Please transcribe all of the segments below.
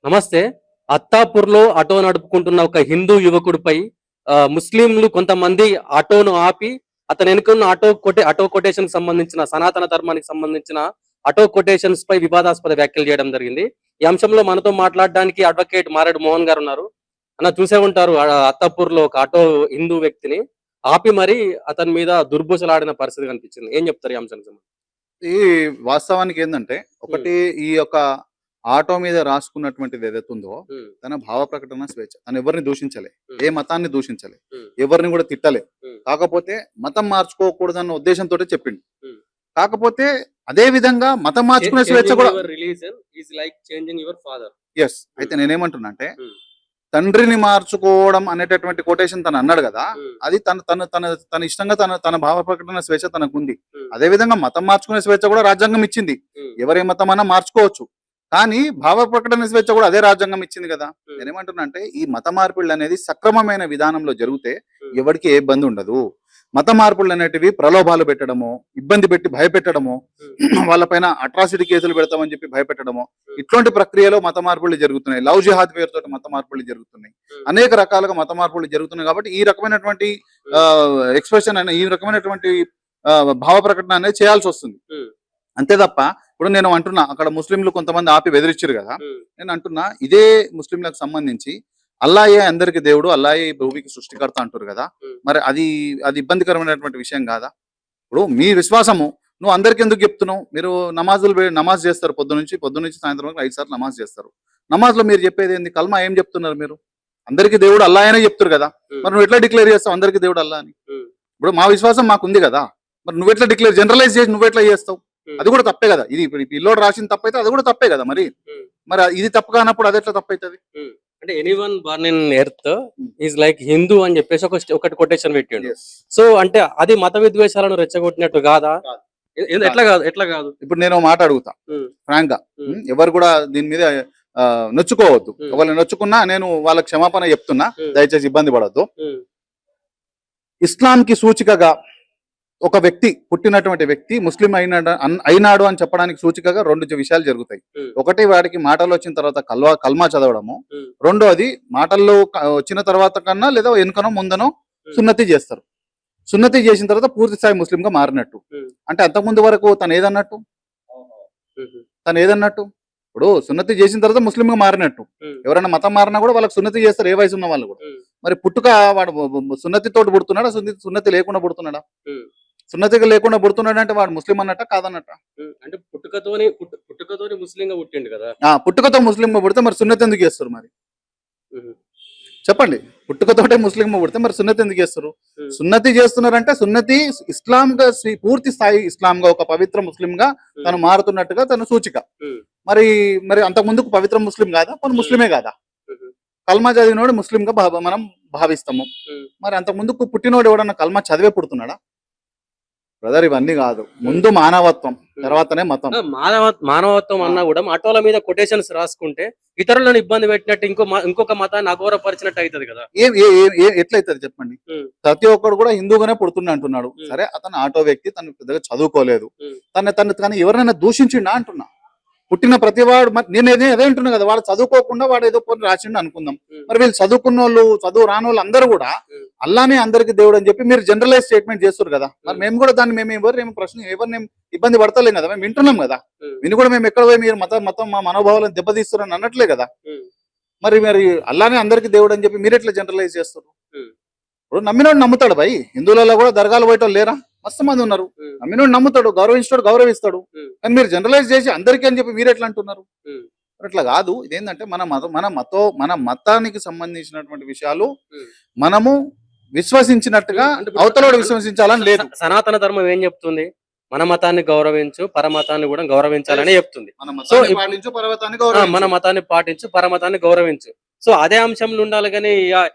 నమస్తే. అత్తాపూర్‌లో ఆటో నడుపుకుంటున్న ఒక హిందూ యువకుడిపై ముస్లింలు కొంతమంది ఆటోను ఆపి అతని వెనుకున్న ఆటో కొటేషన్‌కి సంబంధించిన సనాతన ధర్మానికి సంబంధించిన ఆటో కొటేషన్స్‌పై వివాదాస్పద వ్యాఖ్యలు చేయడం జరిగింది. ఈ అంశంలో మనతో మాట్లాడడానికి అడ్వకేట్ మారేడు మోహన్ గారున్నారు. అన్న చూసే ఉంటారు అత్తాపూర్‌లో ఒక ఆటో హిందూ వ్యక్తిని ఆపి మరి అతని మీద దుర్భుషలాడిన పరిస్థితి కనిపించింది. ఏం చెప్తారు ఈ అంశానికి సంబంధించి? ఈ వాస్తవానికి ఏందంటే, హ్మ్. ఒకటి ఈ యొక్క ఆటో మీద రాసుకున్నటువంటిది ఏదైతే ఉందో, హ్మ్. తన భావ ప్రకటన స్వేచ్ఛ. తను ఎవరిని దూషించలే. హ్మ్. ఏ మతాన్ని దూషించలే. హ్మ్. ఎవరిని కూడా తిట్టలే. హ్మ్. కాకపోతే మతం మార్చుకోకూడదన్న ఉద్దేశంతోటే చెప్పిండు. హ్మ్. కాకపోతే అదే విధంగా మతం మార్చుకునే స్వేచ్ఛ చేంజింగ్ కూడా. Your religion is like changing your father. Yes. హ్మ్. అయితే నేనేమంటున్నా అంటే, హ్మ్. తండ్రిని మార్చుకోవడం అనేటటువంటి కొటేషన్ తను అన్నాడు గదా! హ్మ్. అది తను తను తన తన ఇష్టంగా తన తన భావ ప్రకటన స్వేచ్ఛ తనకుంది. హ్మ్. అదే విధంగా మతం మార్చుకునే స్వేచ్ఛ కూడా రాజ్యాంగం ఇచ్చింది. హ్మ్. ఎవరి మతమన్నా మార్చుకోవచ్చు. కానీ భావ ప్రకటన స్వేచ్ఛ కూడా అదే రాజ్యాంగం ఇచ్చింది గదా! హ్మ్. నేనేమంటున్నా అంటే ఈ మత మార్పిళ్ళనేది సక్రమమైన విధానంలో జరిగితే హ్మ్. ఎవడికి ఏ ఇబ్బంది ఉండదు. మత మార్పులనేటివి ప్రలోభాలు పెట్టడమో, ఇబ్బంది పెట్టి భయపెట్టడమో, హ్మ్. వాళ్ళపైన అట్రాసిటీ కేసులు పెడతామని చెప్పి భయపెట్టడమో, హ్మ్. ఇట్లాంటి ప్రక్రియలో మత మార్పులు జరుగుతున్నాయి. లవ్ జిహాద్ పేరుతోటి మత మార్పులు జరుగుతున్నాయి. హ్మ్. అనేక రకాలుగా మత మార్పులు జరుగుతున్నాయి కాబట్టి ఈ రకమైనటువంటి హ్మ్. ఎక్స్‌ప్రెషన్ ఈ రకమైనటువంటి భావ ప్రకటన అనేది చేయాల్సి వస్తుంది. హ్మ్. అంతే తప్ప ఇప్పుడు నేను అంటున్నా అక్కడ ముస్లింలు కొంతమంది ఆపి బెదిరించారు కదా. హ్మ్. నేను అంటున్నా ఇదే ముస్లింలకు సంబంధించి అల్లాయే అందరికి దేవుడు, అల్లాయే ఈ భూమికి సృష్టికర్త అంటారు కదా. హ్మ్. మరి అది అది ఇబ్బందికరమైనటువంటి విషయం కాదా? ఇప్పుడు మీ విశ్వాసము నువ్వు అందరికి ఎందుకు చెప్తున్నావు? మీరు నమాజ్ చేస్తారు పొద్దునుంచి సాయంత్రం వరకు 5 సార్లు నమాజ్ చేస్తారు. నమాజ్‌లో మీరు చెప్పేది ఏంది? కల్మా ఏం చెప్తున్నారు మీరు? అందరికి దేవుడు అల్లా అనే చెప్తురు కదా. హ్మ్. మరి నువ్వు ఎట్లా డిక్లేర్ చేస్తావు అందరికి దేవుడు అల్లా అని? హ్మ్. ఇప్పుడు మా విశ్వాసం మాకుంది కదా. మరి నువ్వెట్లా జనరలైజ్ చేసి నువ్వెట్లా చేస్తావు? హ్మ్. అది కూడా తప్పే కదా. ఇది ఇప్పుడు ఈ పిల్లోడు రాసిన తప్పైతే అది కూడా తప్పే కదా మరి. హ్మ్. మరి ఇది తప్పు కానప్పుడు అదెట్లా తప్పైతది? హ్మ్. అంటే ఎనీవన్ బోర్న్ ఇన్ ఎర్త్ హ్మ్. ఈస్ లైక్ హిందూ అని చెప్పేసి ఒకటి కొటేషన్ పెట్టిండు. యెస్. సో అంటే అది మత విద్వేషాలను రెచ్చగొట్టినట్టు కాదా? కాదు. ఎట్లా కాదు. కాదు? ఎట్లా కాదు? ఇప్పుడు నేను ఓ మాట అడుగుతా హ్మ్. ఫ్రాంక్‌గా. హ్మ్. ఎవరు కూడా దీని మీద నొచ్చుకోవద్దు. హ్మ్. ఒకవేళ నొచ్చుకున్నా నేను వాళ్ళకి క్షమాపణ చెప్తున్నా. హ్మ్. దయచేసి ఇబ్బంది పడొద్దు. హ్మ్. ఇస్లాంకి సూచికగా ఒక వ్యక్తి పుట్టినటువంటి వ్యక్తి ముస్లిం అయినాడు అని చెప్పడానికి సూచికగా 2 విషయాలు జరుగుతాయి. హ్మ్. ఒకటి వాడికి మాటలు వచ్చిన తర్వాత కల్మా చదవడము. హ్మ్. రెండోది మాటల్లో వచ్చిన తర్వాత కన్నా లేదా వెనుకనో ముందనో హ్మ్. సున్నతి చేస్తారు. సున్నతి చేసిన తర్వాత పూర్తి స్థాయి ముస్లింగా మారినట్టు. హ్మ్. అంటే అంతకుముందు వరకు తను ఏదన్నట్టు? హుహు. తను ఏదన్నట్టు? ఇప్పుడు సున్నతి చేసిన తర్వాత ముస్లింగా మారినట్టు. హ్మ్. ఎవరైనా మతం మారినా కూడా వాళ్ళకి సున్నతి చేస్తారు ఏ వయసు ఉన్న వాళ్ళు కూడా. హ్మ్. మరి పుట్టుక వాడు సున్నతితోటి పుడుతున్నాడా? సున్నతి లేకుండా పుడుతున్నాడా? హ్మ్. సున్నతిగా లేకుండా పుడుతున్నాడంటే వాడు ముస్లిం అన్నట్టా? కాదన్నట్టా? హ్మ్. అంటే పుట్టుకతోని ముస్లింగా పుట్టిండు కదా! పుట్టుకతో ముస్లింగా పుడితే మరి సున్నతి ఎందుకు చేస్తారు మరి? హుహు. చెప్పండి. పుట్టుకతోటే ముస్లింగా పుడితే మరి సున్నతి ఎందుకు చేస్తారు? హ్మ్. సున్నతి చేస్తున్నారంటే సున్నతి ఇస్లాంగా పూర్తి స్థాయి ఇస్లాంగా ఒక పవిత్ర ముస్లింగా హ్మ్. తను మారుతున్నట్టుగా తన సూచిక. హ్మ్. మరి మరి అంతకు ముందుకు పవిత్ర ముస్లిం కాదా? పోనీ హ్మ్. ముస్లిమే కాదా? హుహు. కల్మా చదివినోడు ముస్లింగా మనం భావిస్తాము. హ్మ్. మరి అంతకు ముందుకు పుట్టినోడు ఎవడన్నా కల్మా చదివే పుడుతున్నాడా? బ్రదర్ ఇవన్నీ కాదు. హ్మ్. ముందు మానవత్వం, హ్మ్. తర్వాతనే మతం. ఆ! మానవత్వం ఆ! అన్నా గూడా ఆటోల మీద కొటేషన్స్ రాసుకుంటే ఇతరులను ఇబ్బంది పెట్టినట్టు ఇంకొక మతాన్ని అగౌరవపరిచినట్టు అయితది గదా! ఏం ఏ ఏ ఏ ఎట్లయితది చెప్పండి? హ్మ్. ప్రతి ఒక్కడు కూడా హిందూగానే పుడుతున్నా అంటున్నాడు. హ్మ్. సరే అతను ఆటో వ్యక్తి, తను పెద్దగా చదువుకోలేదు. హ్మ్. తను ఎవరినైనా దూషించిండా అంటున్నా. పుట్టిన ప్రతివాడు నేను అదే అంటున్నా కదా! వాడు చదువుకోకుండా వాడు ఏదో పోనీ రాసిండు అనుకుందాం. హ్మ్. మరి వీళ్ళు చదువుకున్నోళ్ళు, చదువు రానోళ్ళు అందరూ కూడా హ్మ్. అల్లానే అందరికి దేవుడు అని చెప్పి మీరు జనరలైజ్ స్టేట్మెంట్ చేస్తుర్రు కదా! మరి హ్మ్. మేము కూడా దాన్ని ఎవరినేం ఇబ్బంది పడతలేం కదా! మేము వింటున్నాం కదా! హ్మ్. విని కూడా మేము ఎక్కడ పోయి మీరు మొత్తం మా మనోభావాలను దెబ్బతీస్తున్నారని అనట్లే కదా! హ్మ్. మరి అల్లానే అందరికి దేవుడు అని చెప్పి మీరెట్లా జనరలైజ్ చేస్తుర్రు? హ్మ్. ఇప్పుడు నమ్మినోడు నమ్ముతాడు భయ్. హిందువులలో కూడా దర్గాలు పోయేటోళ్ళు లేరా? మస్తు మంది ఉన్నారు. హ్మ్. నమ్మినోడు నమ్ముతాడు, గౌరవించేటోడు గౌరవిస్తాడు. హ్మ్. కానీ మీరు జనరలైజ్ చేసి అందరికీ అని చెప్పి మీరెట్లా అంటున్నారు? హ్మ్. మరి అట్లా కాదు. ఇదేంటంటే మన మతానికి సంబంధించినటువంటి విషయాలు హ్మ్. మనము విశ్వసించినట్టుగా హ్మ్. అంటే ఇప్పుడు అవతలోడు విశ్వసించాలని లేదు. సనాతన ధర్మం ఏం చెప్తుంది? మన మతాన్ని గౌరవించు, పరమతాన్ని గూడా గౌరవించాలనే యెస్. చెప్తుంది. మన సో, మతాన్ని పాటించు, పర్వతాన్ని మన గౌరవించు. మతాన్ని పాటించు, పరమతాన్ని గౌరవించు. సో, అదే అంశంలో ఉండాలి గాని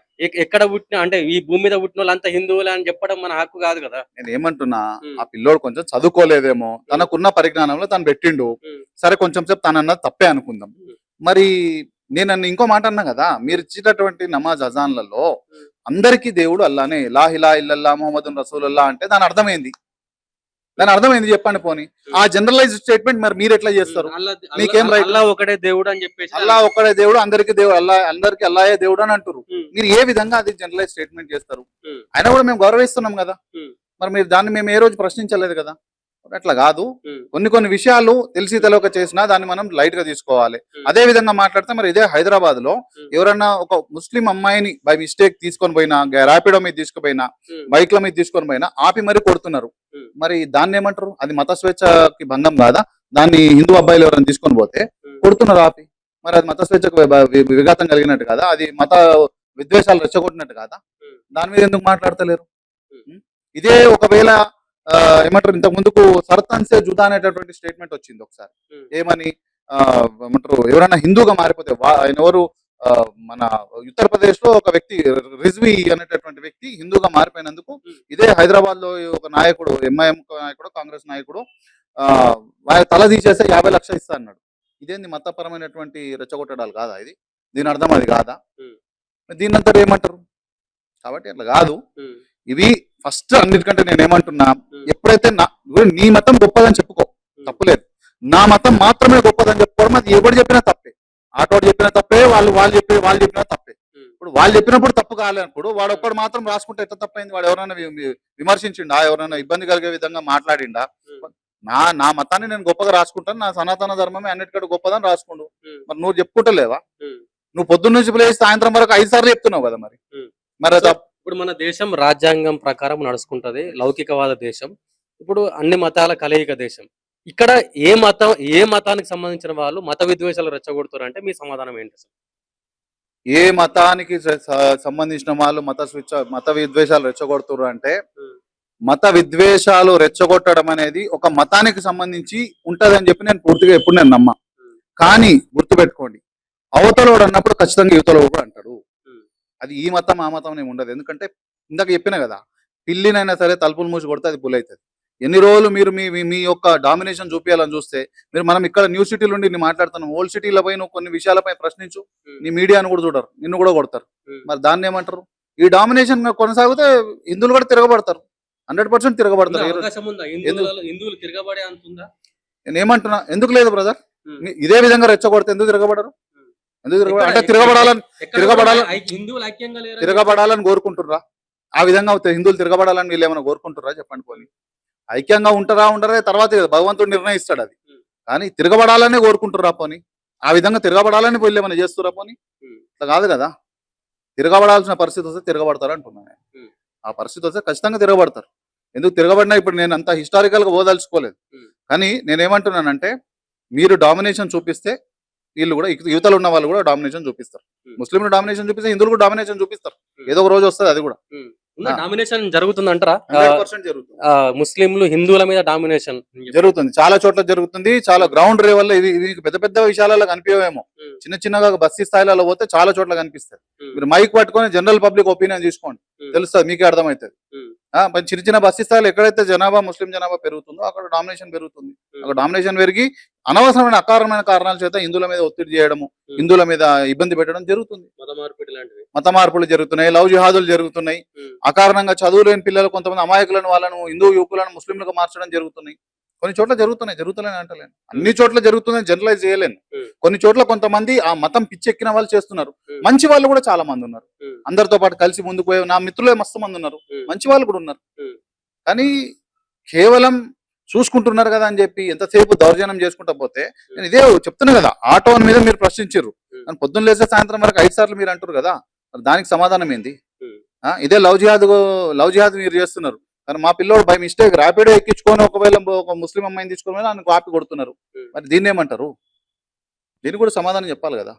ఎక్కడ పుట్టినా అంటే ఈ భూమి మీద పుట్టినోళ్ళంతా హిందువులే అని చెప్పడం మన హక్కు గాదు గదా! నేనేమంటున్నా, హ్మ్. ఆ పిల్లోడు కొంచెం చదువుకోలేదేమో, హ్మ్. తనకున్న పరిజ్ఞానంలో తను పెట్టిండు. హ్మ్. సరే కొంచెం సేపు తనన్నది తప్పే అనుకుందాం. హ్మ్. మరి ఇంకో మాట అన్నా గదా! హ్మ్. మీరిచ్చేటటువంటి నమాజ్ అజాన్‌లలో హ్మ్. అందరికీ దేవుడు అల్లానే. లా ఇలాహ ఇల్లల్లాహ్ ముహమ్మదున్ రసూలుల్లాహ్ అంటే దాని అర్థమేంది? దాని అర్థం ఏంది చెప్పండి పోనీ. ఆ జనరలైజ్ స్టేట్మెంట్ మరి మీరు ఎట్లా చేస్తారు? మీకేం రైట్? అల్లా ఒకటే దేవుడు అని చెప్పేసి అల్లా ఒక్కడే దేవుడు, అందరికి దేవుడు, అందరికి అల్లాయే దేవుడు అని అంటారు. మీరు ఏ విధంగా అది జనరలైజ్ స్టేట్మెంట్ చేస్తారు? అయినా కూడా మేము గౌరవిస్తున్నాం కదా, మరి మీరు దాన్ని మేము ఏ రోజు ప్రశ్నించలేదు కదా. అట్లా కాదు, కొన్ని విషయాలు తెలిసి తెలియక చేసినా దాన్ని మనం లైట్ గా తీసుకోవాలి. అదే విధంగా మాట్లాడితే మరి ఇదే హైదరాబాద్ లో ఎవరన్నా ఒక ముస్లిం అమ్మాయిని బై మిస్టేక్ తీసుకొని పోయినా, ర్యాపిడో మీద తీసుకుపోయినా, బైక్ల మీద తీసుకొని పోయినా ఆపి మరి కొడుతున్నారు. మరి దాన్ని ఏమంటారు? అది మత స్వేచ్ఛకి భంగం కాదా? దాన్ని హిందూ అబ్బాయిలు ఎవరైనా తీసుకొని పోతే కొడుతున్నారు ఆపి, మరి అది మత స్వేచ్ఛకు విఘాతం కలిగినట్టు కాదా? అది మత విద్వేషాలు రెచ్చగొట్టినట్టు కాదా? దాని మీద ఎందుకు మాట్లాడతలేరు? ఇదే ఒకవేళ ఏమంటారు, ఇంతకు ముందుకు సర్తన్సే జుదా అనేటటువంటి స్టేట్మెంట్ వచ్చింది ఒకసారి. ఏమని ఏమంటారు, ఎవరైనా హిందూగా మారిపోతే ఆయన ఎవరు, మన ఉత్తరప్రదేశ్ లో ఒక వ్యక్తి రిజ్వీ అనేటటువంటి వ్యక్తి హిందూగా మారిపోయినందుకు ఇదే హైదరాబాద్ లో ఒక నాయకుడు, ఎంఐఎం నాయకుడు, కాంగ్రెస్ నాయకుడు ఆయన తల తీసేస్తే 50 లక్షలు ఇస్తా అన్నాడు. ఇదేంది మతపరమైనటువంటి రెచ్చగొట్టడాలు కాదా ఇది? దీని అర్థం అది కాదా? దీన్నంతా ఏమంటారు? కాబట్టి అట్లా కాదు. ఇవి ఫస్ట్ అన్నిటికంటే నేను ఏమంటున్నా, ఎప్పుడైతే నీ మతం గొప్పదని చెప్పుకో, తప్పులేదు. నా మతం మాత్రమే గొప్పదని చెప్పుకోవడం అది ఎవరు చెప్పినా తప్పే. ఆటోడు చెప్పినా తప్పే, వాళ్ళు చెప్పినా తప్పే. ఇప్పుడు వాళ్ళు చెప్పినప్పుడు తప్పు కాలేనప్పుడు వాడు ఒక్కడు మాత్రం రాసుకుంటే ఎంత తప్పైంది? వాడు ఎవరైనా విమర్శించిండా? ఎవరైనా ఇబ్బంది కలిగే విధంగా మాట్లాడిండా? నా మతాన్ని నేను గొప్పగా రాసుకుంటాను, నా సనాతన ధర్మమే అన్నిటికంటే గొప్పదని రాసుకుండు. మరి నువ్వు చెప్పుకుంటలేవా? నువ్వు పొద్దున్న నుంచి ప్లేసి సాయంత్రం వరకు 5 సార్లు చెప్తున్నావు కదా. మరి ఇప్పుడు మన దేశం రాజ్యాంగం ప్రకారం నడుచుకుంటది, లౌకికవాద దేశం. ఇప్పుడు అన్ని మతాల కలయిక దేశం. ఇక్కడ ఏ మతానికి సంబంధించిన వాళ్ళు మత విద్వేషాలు రెచ్చగొడుతారు అంటే మీ సమాధానం ఏంటి? ఏ మతానికి సంబంధించిన వాళ్ళు మత విద్వేషాలు రెచ్చగొడుతున్నారు అంటే, మత విద్వేషాలు రెచ్చగొట్టడం అనేది ఒక మతానికి సంబంధించి ఉంటదని చెప్పి నేను పూర్తిగా ఎప్పుడు నేను నమ్మా. కానీ గుర్తుపెట్టుకోండి, అవతలోడు అన్నప్పుడు ఖచ్చితంగా యువతలోడు కూడా అంటాడు. అది ఈ మతం ఆ మతం ఏమి ఉండదు. ఎందుకంటే ఇందాక చెప్పిన కదా, పిల్లినైనా సరే తలుపులు మూసి కొడితే అది పులైతుంది. ఎన్ని రోజులు మీరు మీ యొక్క డామినేషన్ చూపించాలని చూస్తే, మనం ఇక్కడ న్యూ సిటీలో ఉండి నేను మాట్లాడుతున్నాం, ఓల్డ్ సిటీలో పోయి నువ్వు కొన్ని విషయాలపై ప్రశ్నించు, నీ మీడియాను కూడా చూడరు, నిన్ను కూడా కొడతారు. మరి దాన్ని ఏమంటారు? ఈ డామినేషన్ కొనసాగితే హిందువులు కూడా తిరగబడతారు, 100% తిరగబడతారు. నేను ఏమంటున్నా, ఎందుకు లేదు బ్రదర్? ఇదే విధంగా రెచ్చగొడితే ఎందుకు తిరగబడరు? అంటే తిరగబడాలని కోరుకుంటుర్రా? ఆ విధంగా హిందువులు తిరగబడాలని వీళ్ళు ఏమైనా కోరుకుంటుర్రా? చెప్పండి పోనీ. ఐక్యంగా ఉంటారా తర్వాత భగవంతుడు నిర్ణయిస్తాడు అది. కానీ తిరగబడాలనే కోరుకుంటుర్రా పోనీ? ఆ విధంగా తిరగబడాలని వీళ్ళు ఏమైనా చేస్తుర్రా పోనీ? ఇట్లా కాదు కదా. తిరగబడాల్సిన పరిస్థితి వస్తే తిరగబడతారు అంటున్నాను. ఆ పరిస్థితి వస్తే ఖచ్చితంగా తిరగబడతారు. ఎందుకు తిరగబడినా ఇప్పుడు నేను అంత హిస్టారికల్ గా పోదలుచుకోలేదు. కానీ నేనేమంటున్నానంటే, మీరు డామినేషన్ చూపిస్తే వీళ్ళు కూడా, యువతలో ఉన్న వాళ్ళు కూడా డామినేషన్ చూపిస్తారు. ముస్లింలు డామినేషన్ చూపిస్తే హిందువులు కూడా డామినేషన్ చూపిస్తారు. ఏదో ఒక రోజు వస్తుంది అది కూడా. డామినేషన్ జరుగుతుందంటారా? 100% జరుగుతుంది. ముస్లింలు హిందువుల మీద డామినేషన్ జరుగుతుంది, చాలా చోట్ల జరుగుతుంది. చాలా గ్రౌండ్ లెవెల్ లో ఇది పెద్ద పెద్ద విషయాలలో కనిపించేమో, చిన్నగా బస్తీ స్థాయిలలో పోతే చాలా చోట్ల కనిపిస్తాయి. మీరు మైక్ పట్టుకొని జనరల్ పబ్లిక్ ఒపీనియన్ తీసుకోండి, తెలుస్తుంది, మీకే అర్థమవుతుంది. చిన్న బస్తీ స్థాయిలో ఎక్కడైతే ముస్లిం జనాభా పెరుగుతుందో అక్కడ డామినేషన్ పెరుగుతుంది. అక్కడ డామినేషన్ పెరిగి అనవసరమైన అకారణమైన కారణాల చేత హిందువుల మీద ఒత్తిడి చేయడము, హిందువుల మీద ఇబ్బంది పెట్టడం జరుగుతుంది. మత మార్పులు జరుగుతున్నాయి, లవ్ జిహాదులు జరుగుతున్నాయి. అకారణంగా చదువులేని పిల్లలు, కొంతమంది అమాయకులను, వాళ్ళను హిందూ యువకులను ముస్లింలకు మార్చడం జరుగుతున్నాయి. కొన్ని చోట్ల జరుగుతున్నాయి అంటలేను, అన్ని చోట్ల జరుగుతుందని జనరలైజ్ చేయలేను. కొన్ని చోట్ల కొంతమంది ఆ మతం పిచ్చెక్కిన వాళ్ళు చేస్తున్నారు. మంచి వాళ్ళు కూడా చాలా మంది ఉన్నారు, అందరితో పాటు కలిసి ముందుకు పోయే నా మిత్రులే మస్తు మంది ఉన్నారు, మంచి వాళ్ళు కూడా ఉన్నారు. కానీ కేవలం చూసుకుంటున్నారు కదా అని చెప్పి ఎంతసేపు దౌర్జన్యం చేసుకుంటా పోతే, నేను ఇదే చెప్తున్నా కదా, ఆటో మీద మీరు ప్రశ్నించారు, పొద్దున్న లేస్తే సాయంత్రం వరకు 5 సార్లు మీరు అంటారు కదా, దానికి సమాధానం ఏంది? ఇదే లవ్ జిహాద్ మీరు చేస్తున్నారు. కానీ మా పిల్లోడు బై మిస్టేక్ ర్యాపిడో ఎక్కించుకొని ఒకవేళ ఒక ముస్లిం అమ్మాయిని తీసుకొని నన్ను కాపీ కొడుతున్నారు. మరి దీన్ని ఏమంటారు? దీనికి కూడా సమాధానం చెప్పాలి కదా.